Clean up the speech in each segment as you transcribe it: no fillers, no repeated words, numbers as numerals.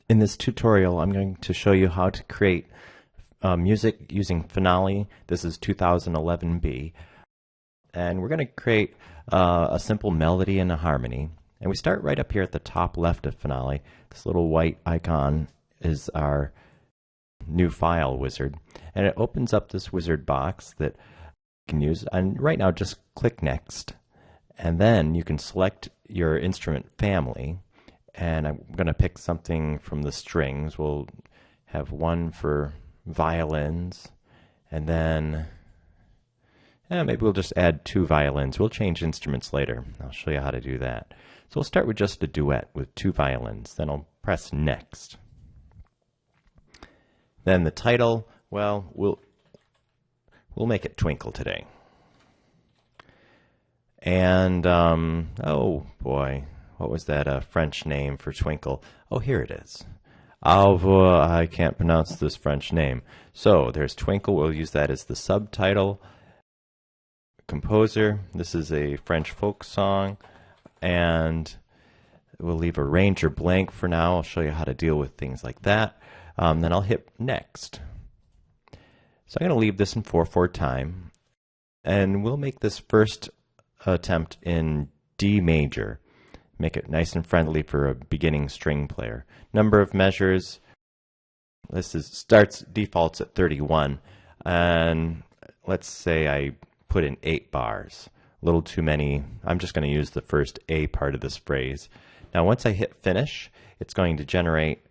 In this tutorial, I'm going to show you how to create music using Finale. This is 2011B. And we're going to create a simple melody and a harmony. And we start right up here at the top left of Finale. This little white icon is our new file wizard. And it opens up this wizard box that you can use. And right now, just click Next. And then you can select your instrument family. And I'm going to pick something from the strings. We'll have one for violins, and then maybe we'll just add 2 violins. We'll change instruments later. I'll show you how to do that. So we'll start with just a duet with 2 violins. Then I'll press Next. Then the title, well, we'll make it Twinkle today. And oh boy, what was that French name for Twinkle? Oh, here it is. I can't pronounce this French name. So there's Twinkle. We'll use that as the subtitle. Composer. This is a French folk song. And we'll leave arranger blank for now. I'll show you how to deal with things like that. Then I'll hit Next. So I'm going to leave this in 4/4 time. And we'll make this first attempt in D major. Make it nice and friendly for a beginning string player. Number of measures, this defaults at 31. And let's say I put in 8 bars. A little too many. I'm just going to use the first A part of this phrase. Now once I hit finish, it's going to generate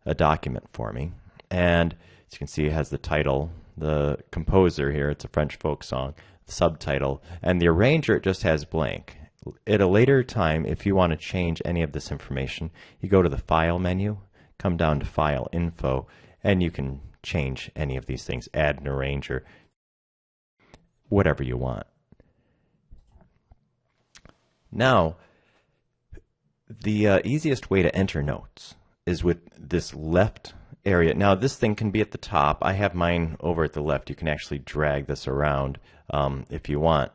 a document for me. And as you can see, it has the title, the composer here, it's a French folk song, the subtitle, and the arranger, it just has blank. At a later time, if you want to change any of this information, you go to the File menu, come down to File Info, and you can change any of these things, add an arranger, whatever you want. Now, the easiest way to enter notes is with this left area. Now, this thing can be at the top. I have mine over at the left. You can actually drag this around if you want.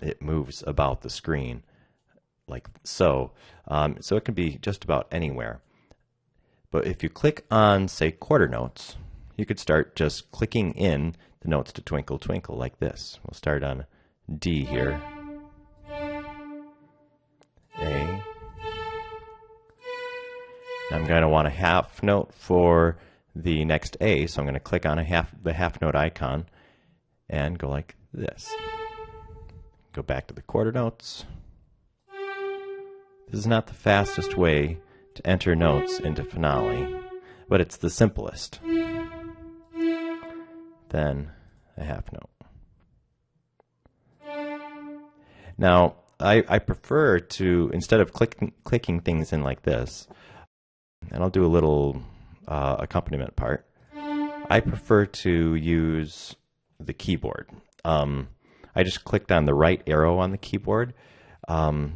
It moves about the screen like so. So it can be just about anywhere. But if you click on, say, quarter notes, you could start just clicking in the notes to Twinkle, Twinkle like this. We'll start on D here. A. I'm going to want a half note for the next A, so I'm going to click on the half note icon and go like this. Go back to the quarter notes. This is not the fastest way to enter notes into Finale, but it's the simplest. Then a half note. Now, I prefer to, instead of clicking things in like this, and I'll do a little accompaniment part, I prefer to use the keyboard. I just clicked on the right arrow on the keyboard to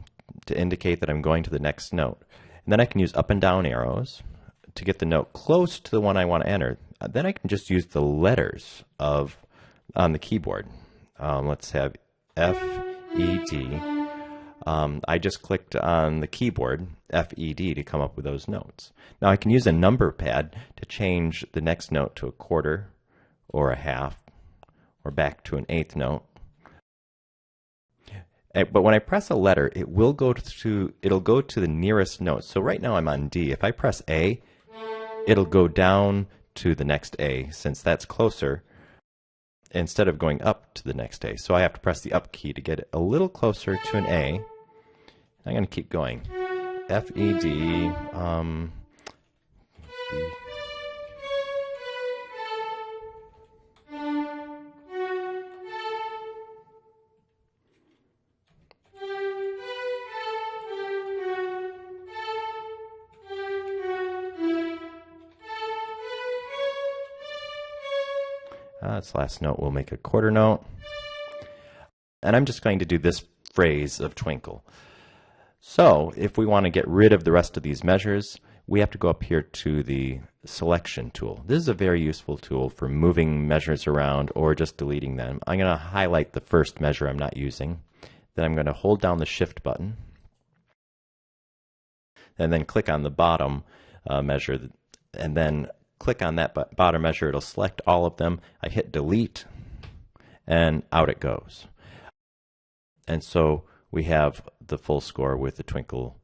indicate that I'm going to the next note. And then I can use up and down arrows to get the note close to the one I want to enter. Then I can just use the letters on the keyboard. Let's have F, E, D. I just clicked on the keyboard, F, E, D, to come up with those notes. Now I can use a number pad to change the next note to a quarter or a half or back to an eighth note. But when I press a letter, it'll go to the nearest note. So right now I'm on D. If I press A, it'll go down to the next A, since that's closer, instead of going up to the next A. So I have to press the up key to get it a little closer to an A. I'm going to keep going. F, E, D, B. This last note will make a quarter note. And I'm just going to do this phrase of Twinkle. So if we want to get rid of the rest of these measures, we have to go up here to the selection tool. This is a very useful tool for moving measures around or just deleting them. I'm going to highlight the first measure I'm not using. Then I'm going to hold down the Shift button and then click on the bottom measure, and then click on that bottom measure. It'll select all of them. I hit delete, and out it goes. And so we have the full score with the Twinkle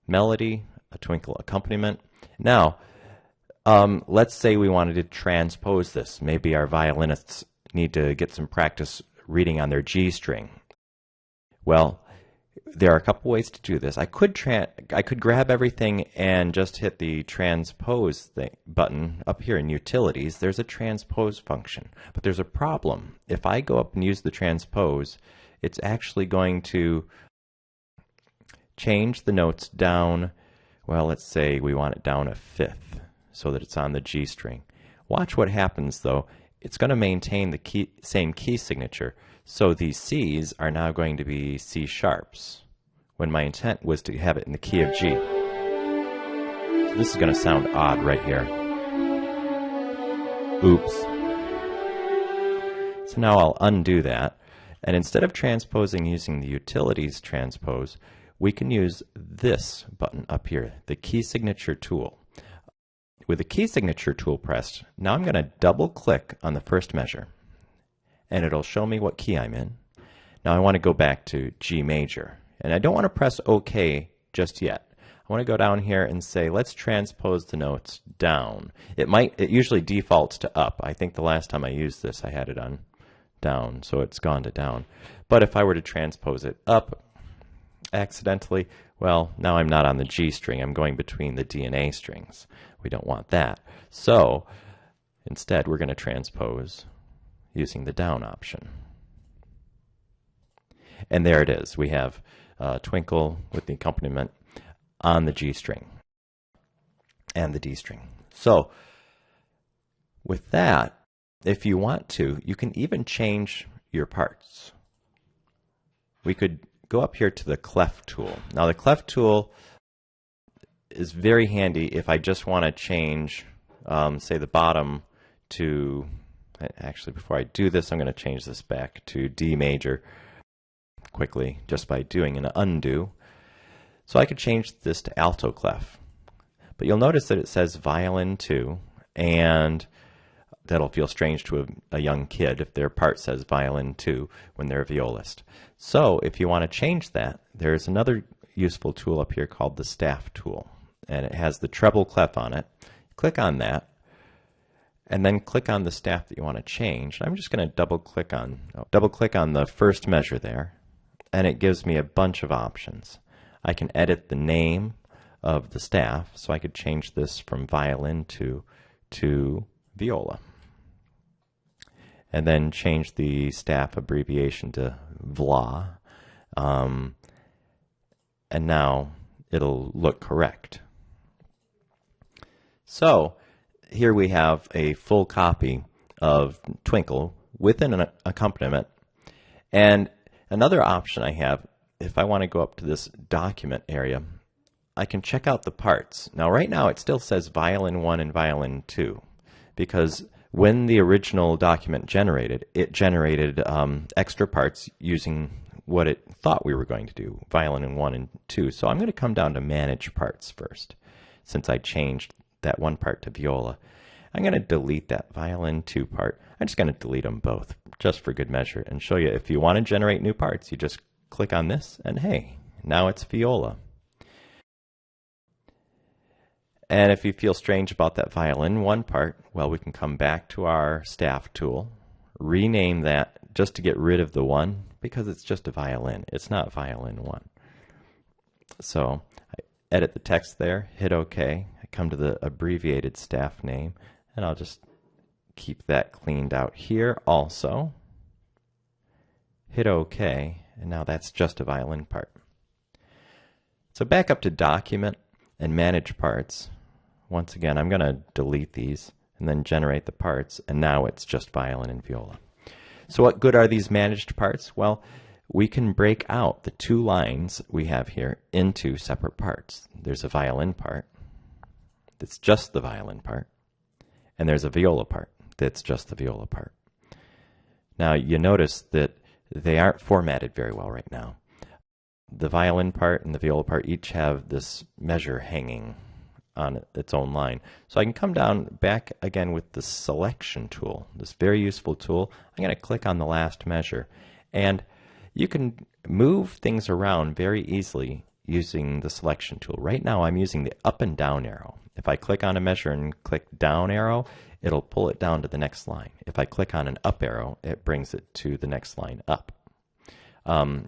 melody, a Twinkle accompaniment. Now, let's say we wanted to transpose this. Maybe our violinists need to get some practice reading on their G string. Well, there are a couple ways to do this. I could grab everything and just hit the transpose button up here in utilities. There's a transpose function, but there's a problem. If I go up and use the transpose, it's actually going to change the notes down. Well, let's say we want it down a fifth so that it's on the G string. Watch what happens though. It's going to maintain the same key signature. So these C's are now going to be C sharps, when my intent was to have it in the key of G. So this is going to sound odd right here. Oops. So now I'll undo that. And instead of transposing using the utilities transpose, we can use this button up here, the key signature tool. With the key signature tool pressed, now I'm going to double click on the first measure, and it'll show me what key I'm in. Now I want to go back to G major, and I don't want to press OK just yet. I want to go down here and say, let's transpose the notes down. It usually defaults to up. I think the last time I used this, I had it on down, so it's gone to down. But if I were to transpose it up accidentally, well, now I'm not on the G string. I'm going between the D and A strings. We don't want that. So instead, we're going to transpose using the down option. And there it is. We have Twinkle with the accompaniment on the G string and the D string. So with that, if you want to, you can even change your parts. We could go up here to the clef tool. Now the clef tool is very handy if I just want to change, say, the bottom to, actually before I do this, I'm going to change this back to D major quickly just by doing an undo. So I could change this to alto clef. But you'll notice that it says Violin 2, and that'll feel strange to a young kid if their part says Violin 2 when they're a violist. So if you want to change that, there's another useful tool up here called the staff tool, and it has the treble clef on it. Click on that, and then click on the staff that you want to change. I'm just going to double click on the first measure there, and it gives me a bunch of options. I can edit the name of the staff, so I could change this from Violin 2 to viola, and then change the staff abbreviation to VLA, and now it'll look correct. So here we have a full copy of Twinkle with an accompaniment. And another option I have, if I want to go up to this document area, I can check out the parts. Now right now it still says Violin 1 and Violin 2, because when the original document generated, it generated extra parts using what it thought we were going to do, Violin 1 and 2. So I'm going to come down to Manage Parts first, since I changed that one part to viola. I'm going to delete that Violin 2 part. I'm just going to delete them both, just for good measure, and show you if you want to generate new parts, you just click on this, and hey, now it's viola. And if you feel strange about that Violin 1 part, well, we can come back to our staff tool, rename that just to get rid of the 1, because it's just a violin. It's not Violin 1. So I edit the text there, hit OK. I come to the abbreviated staff name, and I'll just keep that cleaned out here also. Hit OK, and now that's just a violin part. So back up to Document and Manage Parts. Once again, I'm going to delete these and then generate the parts, and now it's just violin and viola. So what good are these managed parts? Well, we can break out the two lines we have here into separate parts. There's a violin part that's just the violin part, and there's a viola part that's just the viola part. Now you notice that they aren't formatted very well right now. The violin part and the viola part each have this measure hanging on its own line. So I can come down back again with the selection tool, this very useful tool. I'm going to click on the last measure, and you can move things around very easily using the selection tool. Right now I'm using the up and down arrow. If I click on a measure and click down arrow, it'll pull it down to the next line. If I click on an up arrow, it brings it to the next line up.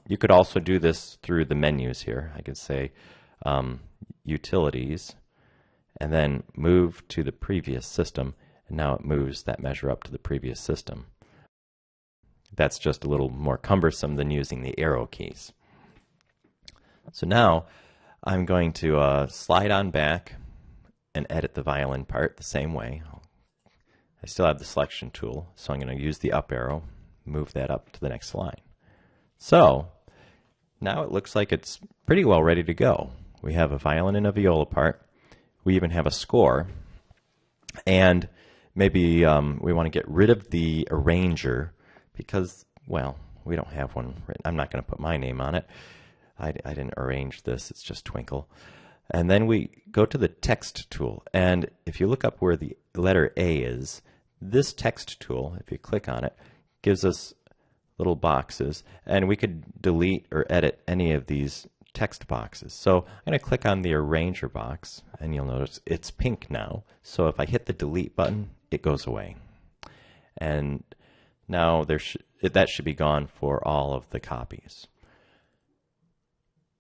You could also do this through the menus here. I could say Utilities, and then move to the previous system, and now it moves that measure up to the previous system. That's just a little more cumbersome than using the arrow keys. So now I'm going to slide on back and edit the violin part the same way. I still have the selection tool, so I'm going to use the up arrow, move that up to the next line. So now it looks like it's pretty well ready to go. We have a violin and a viola part. We even have a score. And maybe we want to get rid of the arranger because, well, we don't have one written. I'm not going to put my name on it. I didn't arrange this. It's just Twinkle. And then we go to the text tool. And if you look up where the letter A is, this text tool, if you click on it, gives us little boxes. And we could delete or edit any of these text boxes. So I'm going to click on the arranger box, and you'll notice it's pink now. So if I hit the delete button, it goes away. And now that should be gone for all of the copies.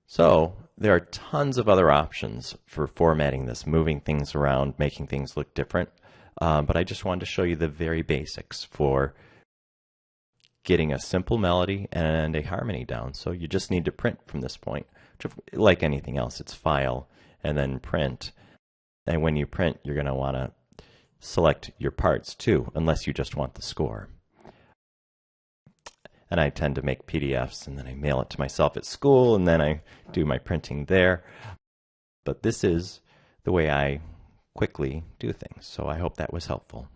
So there are tons of other options for formatting this, moving things around, making things look different. But I just wanted to show you the very basics for getting a simple melody and a harmony down. So you just need to print from this point. Like anything else, it's File and then Print. And when you print, you're going to want to select your parts too, unless you just want the score. And I tend to make PDFs, and then I mail it to myself at school, and then I do my printing there. But this is the way I quickly do things, so I hope that was helpful.